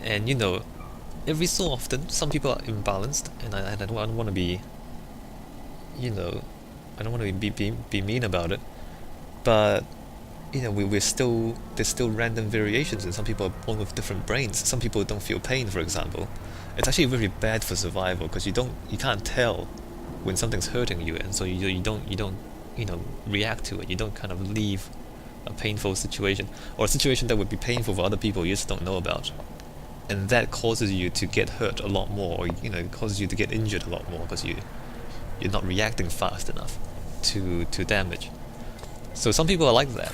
And you know, every so often, some people are imbalanced, and I don't want to be, you know, I don't want to be mean about it, but you know, we're still there's still random variations, and some people are born with different brains. Some people don't feel pain, for example. It's actually very bad for survival because you can't tell when something's hurting you, and so you don't react to it. You don't kind of leave a painful situation or a situation that would be painful for other people you just don't know about, and that causes you to get hurt a lot more, or it causes you to get injured a lot more because you're not reacting fast enough to damage. So some people are like that,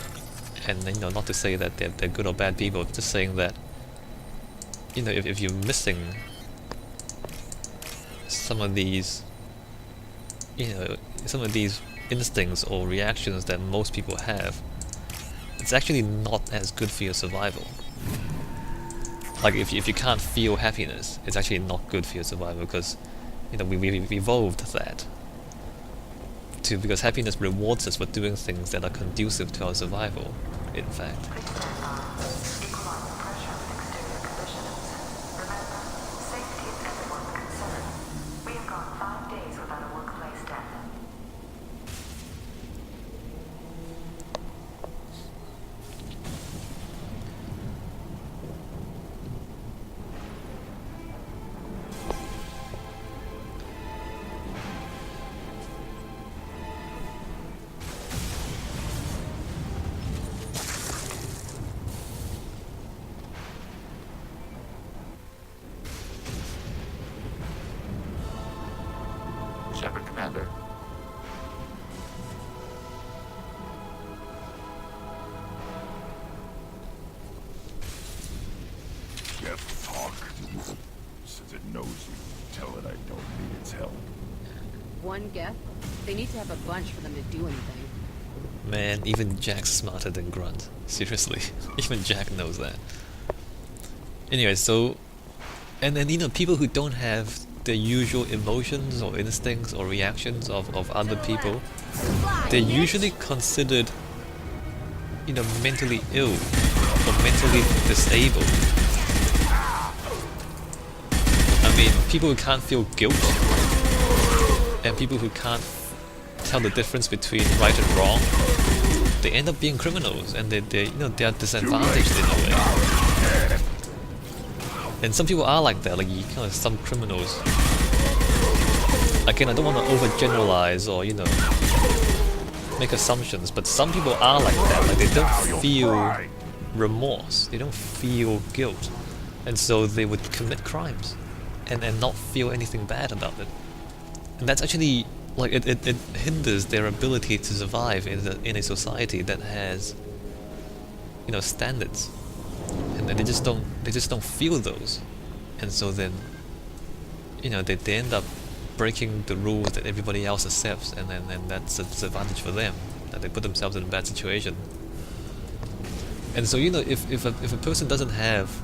and not to say that they're good or bad people, just saying that if you're missing some of these some of these instincts or reactions that most people have, it's actually not as good for your survival. Like if you can't feel happiness, it's actually not good for your survival because we've evolved that because happiness rewards us for doing things that are conducive to our survival, in fact. Shepard Commander. Geth talk. Since it knows you, tell it I don't need its help. One Geth? They need to have a bunch for them to do anything. Man, even Jack's smarter than Grunt. Seriously, even Jack knows that. Anyway, so, and then people who don't have the usual emotions or instincts or reactions of other people, they're usually considered mentally ill or mentally disabled. I mean, people who can't feel guilt and people who can't tell the difference between right and wrong, they end up being criminals, and they are disadvantaged in a way. And some people are like that, like some criminals. Again, I don't want to overgeneralize or make assumptions, but some people are like that. Like they don't feel remorse, they don't feel guilt, and so they would commit crimes and not feel anything bad about it. And that's actually like it hinders their ability to survive in a society that has standards, and they just don't feel those, and so then they end up breaking the rules that everybody else accepts, and that's a disadvantage for them, that they put themselves in a bad situation. And so if a person doesn't have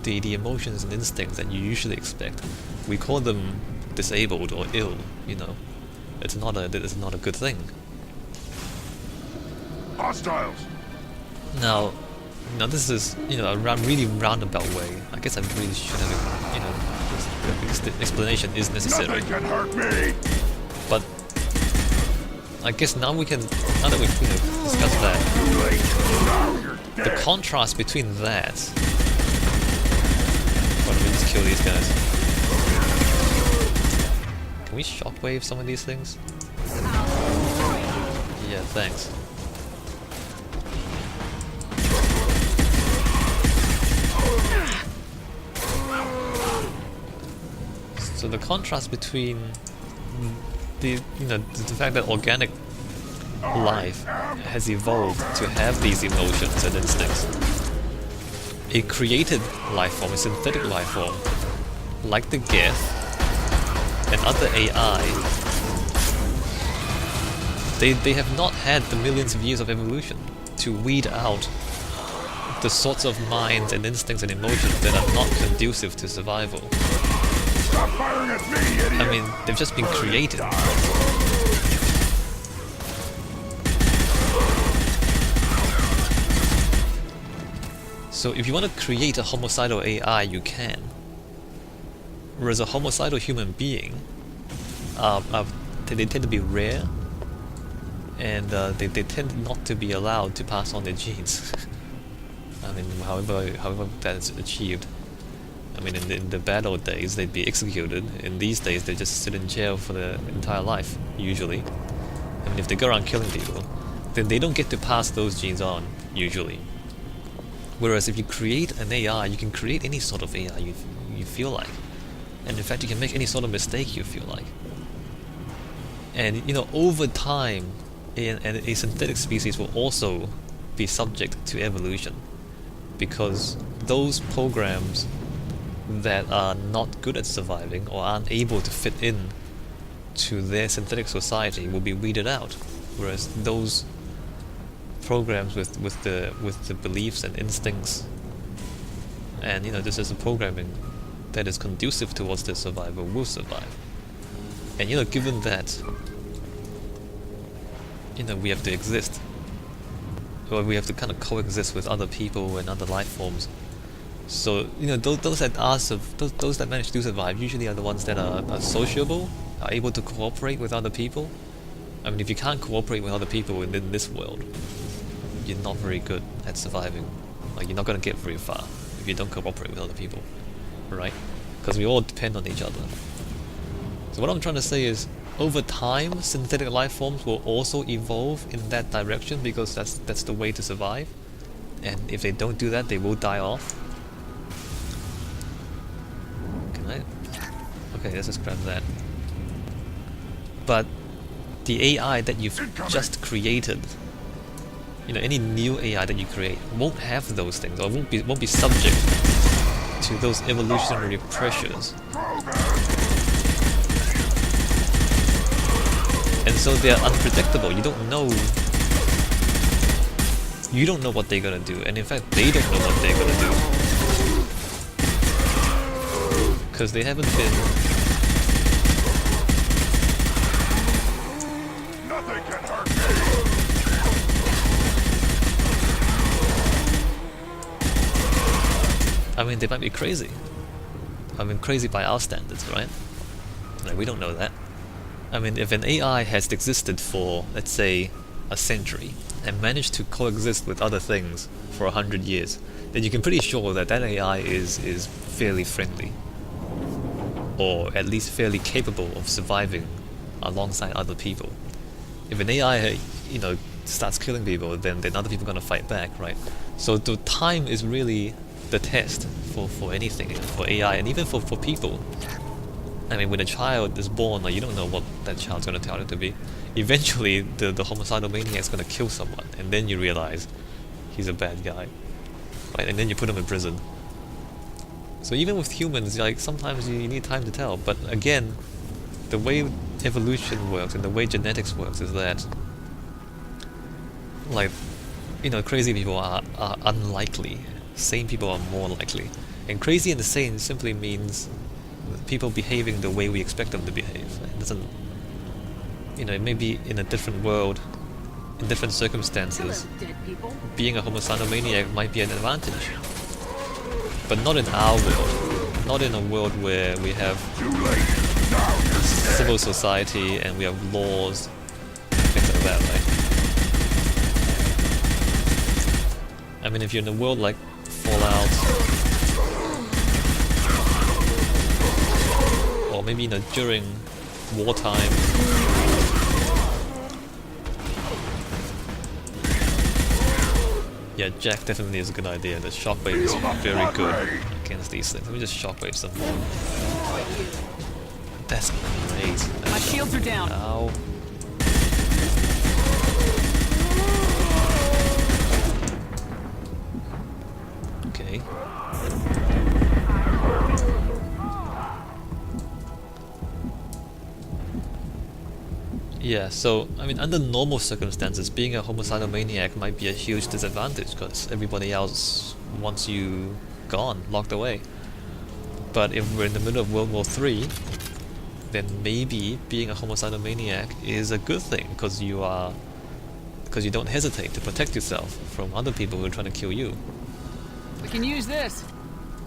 the emotions and instincts that you usually expect, we call them disabled or ill. It's not a good thing. Hostiles! Now this is a really roundabout way. I guess I really should have because the explanation is necessary. Nothing can hurt me! But I guess now that we've discussed that, Now you're the dead! contrast between that. Why don't we just kill these guys? Can we shockwave some of these things? Yeah, thanks. So the contrast between the fact that organic life has evolved to have these emotions and instincts, a created life form, a synthetic life form, like the Geth and other AI, they have not had the millions of years of evolution to weed out the sorts of minds and instincts and emotions that are not conducive to survival. Stop firing at me, idiot! I mean, they've just been created. So if you want to create a homicidal AI, you can. Whereas a homicidal human being, they tend to be rare, and they tend not to be allowed to pass on their genes. I mean, however that's achieved. I mean, in the bad old days, they'd be executed. In these days, they just sit in jail for their entire life, usually. I mean, if they go around killing people, then they don't get to pass those genes on, usually. Whereas if you create an AI, you can create any sort of AI you feel like. And in fact, you can make any sort of mistake you feel like. And, you know, over time, a synthetic species will also be subject to evolution. Because those programs that are not good at surviving or aren't able to fit in to their synthetic society will be weeded out, whereas those programs with the beliefs and instincts and, you know, this is a programming that is conducive towards their survival will survive. And, you know, given that, you know, we have to exist, or we have to kind of coexist with other people and other life forms. So, you know, those that manage to survive usually are the ones that are sociable, are able to cooperate with other people. I mean, if you can't cooperate with other people in this world, you're not very good at surviving. Like, you're not going to get very far if you don't cooperate with other people, right? Because we all depend on each other. So what I'm trying to say is, over time, synthetic life forms will also evolve in that direction, because that's the way to survive. And if they don't do that, they will die off. Okay, let's just grab that. But the AI that you've just created, you know, any new AI that you create won't have those things, or won't be subject to those evolutionary pressures. And so they're unpredictable. You don't know what they're gonna do, and in fact they don't know what they're gonna do. Because they haven't been... Nothing can hurt me. I mean, they might be crazy. I mean, crazy by our standards, right? Like, we don't know that. I mean, if an AI has existed for, let's say, a century, and managed to coexist with other things for 100 years, then you can pretty sure that that AI is fairly friendly. Or at least fairly capable of surviving alongside other people. If an AI, you know, starts killing people, then other people are gonna fight back, right? So the time is really the test for anything, for AI, and even for people. I mean, when a child is born, like, you don't know what that child's gonna turn out to be. Eventually, the homicidal maniac's gonna kill someone, and then you realize he's a bad guy, right? And then you put him in prison. So even with humans, like, sometimes you need time to tell. But again, the way evolution works and the way genetics works is that, like, you know, crazy people are unlikely. Sane people are more likely. And crazy and sane simply means people behaving the way we expect them to behave. It doesn't, you know, it may be in a different world, in different circumstances. Hello, dead people. Being a homicidal maniac might be an advantage. But not in our world. Not in a world where we have civil society and we have laws, things like that, right? I mean, if you're in a world like Fallout, or maybe, you know, during wartime, yeah, Jack definitely is a good idea. The shockwave is very good against these things. Let me just shockwave some more. That's great. My shields are down. Ow. Okay. Yeah, so, I mean, under normal circumstances, being a homicidal maniac might be a huge disadvantage, because everybody else wants you gone, locked away. But if we're in the middle of World War III, then maybe being a homicidal maniac is a good thing, because you don't hesitate to protect yourself from other people who are trying to kill you. We can use this.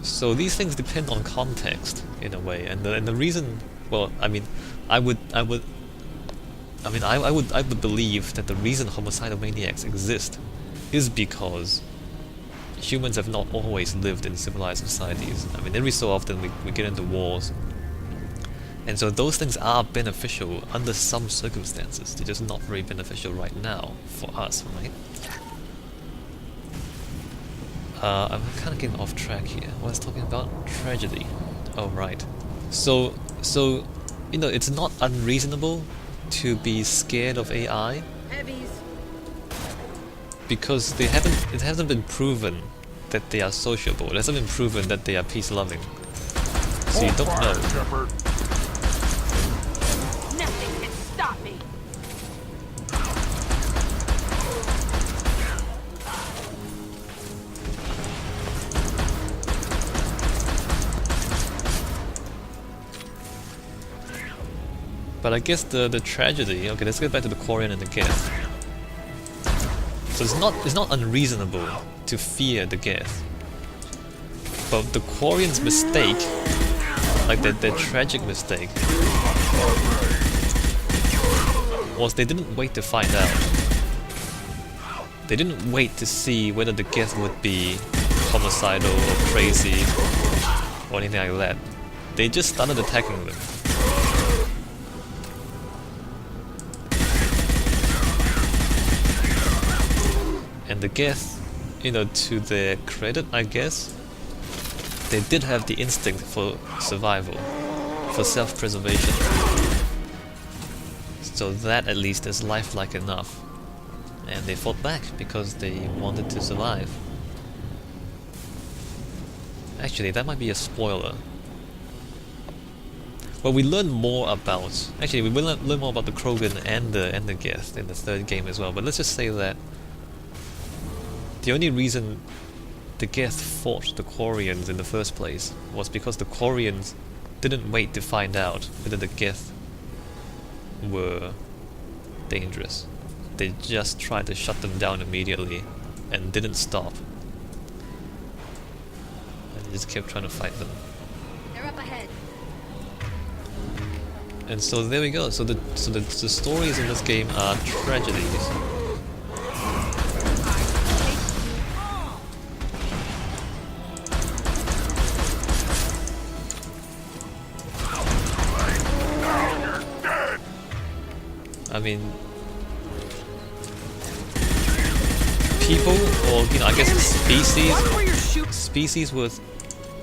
So these things depend on context in a way, and the reason, well, I mean, I would believe that the reason homicidal maniacs exist is because humans have not always lived in civilized societies. I mean, every so often we get into wars, and so those things are beneficial under some circumstances. They're just not very beneficial right now for us, right? I'm kind of getting off track here. What I was talking about? Tragedy. Oh, right. So, you know, it's not unreasonable to be scared of AI Heavies. because it hasn't been proven that they are sociable. It hasn't been proven that they are peace-loving. So you don't know. Shepard. Nothing can stop me. But I guess the tragedy. Okay, let's get back to the Quarian and the Geth. So it's not unreasonable to fear the Geth. But the Quarians' mistake, like their tragic mistake, was they didn't wait to find out. They didn't wait to see whether the Geth would be homicidal or crazy or anything like that. They just started attacking them. And the Geth, you know, to their credit, I guess, they did have the instinct for survival, for self-preservation. So that at least is lifelike enough. And they fought back because they wanted to survive. Actually, that might be a spoiler. Well, we learn more about... Actually, we will learn more about the Krogan and the Geth in the third game as well, but let's just say that the only reason the Geth fought the Quarians in the first place was because the Quarians didn't wait to find out whether the Geth were dangerous. They just tried to shut them down immediately and didn't stop. And they just kept trying to fight them. They're up ahead. And so there we go. So the stories in this game are tragedies. I mean, people, or you know, I guess species with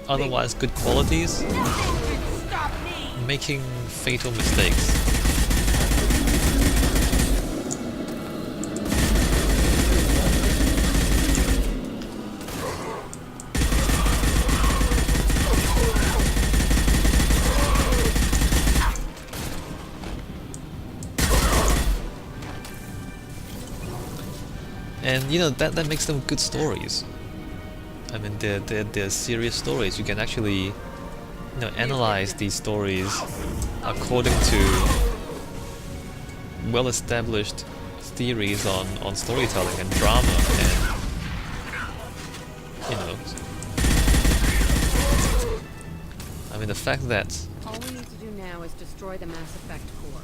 otherwise good qualities, making fatal mistakes. And you know, that makes them good stories. I mean, they're serious stories. You can actually, you know, analyze these stories according to well-established theories on storytelling and drama, and you know, I mean, the fact that All we need to do now is destroy the Mass Effect core.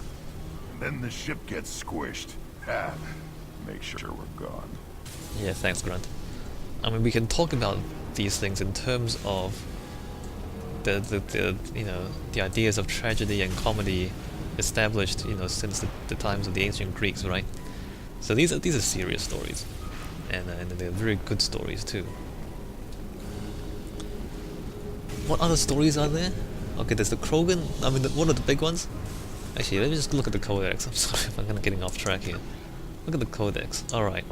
And then the ship gets squished. Ha! Make sure we're gone. yeah, thanks, Grant. I mean, we can talk about these things in terms of the you know, the ideas of tragedy and comedy established, you know, since the times of the ancient Greeks, right? So these are serious stories, and they're very good stories too. What other stories are there? Okay, there's the Krogan. I mean, what are the big ones? Actually, let me just look at the Codex. I'm sorry if I'm kind of getting off track here. Look at the Codex. All right.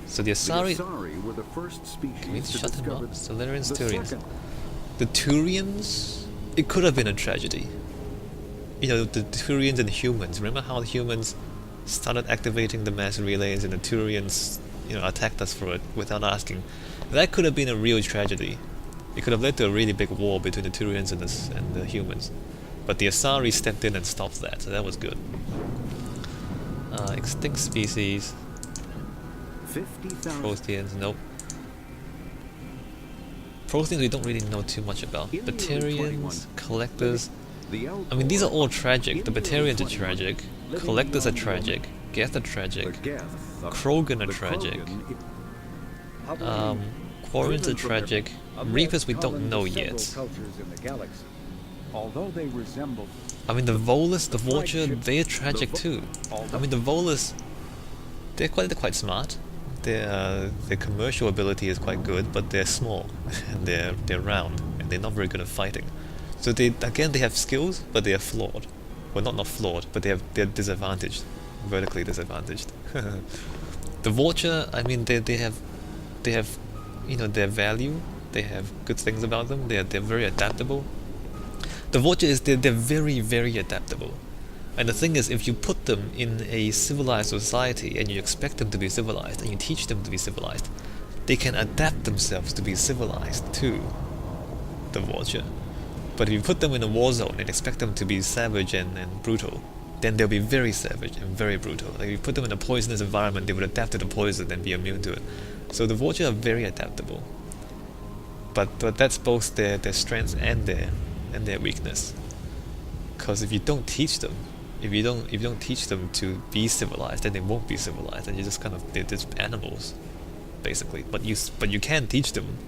So the Asari. The Asari were the first species Can we to shut them discover up? Solarians, the Turians. second. The Turians. It could have been a tragedy. You know, the Turians and humans. Remember how the humans started activating the mass relays, and the Turians, you know, attacked us for it without asking. That could have been a real tragedy. It could have led to a really big war between the Turians and the humans. But the Asari stepped in and stopped that, so that was good. Extinct species. 50,000. Proteans, nope. Protheans we don't really know too much about. In the early 21, Batarians, Collectors. The I mean, these are all Elcor, tragic. The in the early Batarians are 21, tragic. living Collectors are beyond tragic. Geth are the tragic. Geth, Krogan are the tragic. Krogan, Quarians are driven from tragic. A Reapers we myth don't common know to several yet. cultures in the galaxy. Although they resemble I mean, the Volus, the Vulture, flagship- they're tragic too. I mean, the Volus, they're quite smart. Their commercial ability is quite good, but they're small and they're round and they're not very good at fighting. So they have skills, but they are flawed. Well, not flawed, but they're disadvantaged, vertically disadvantaged. The Vulture, I mean, they have their value. They have good things about them. They're very adaptable. The Vulture is they're very, very adaptable. And the thing is, if you put them in a civilized society and you expect them to be civilized and you teach them to be civilized, they can adapt themselves to be civilized too. The Vulture. But if you put them in a war zone and expect them to be savage and brutal, then they'll be very savage and very brutal. Like if you put them in a poisonous environment, they would adapt to the poison and be immune to it. So the Vulture are very adaptable. But that's both their strengths and their weakness. Because if you don't teach them, if you don't teach them to be civilized, then they won't be civilized, and they're just animals, basically. But you can teach them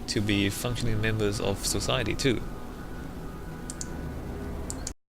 to be functioning members of society too.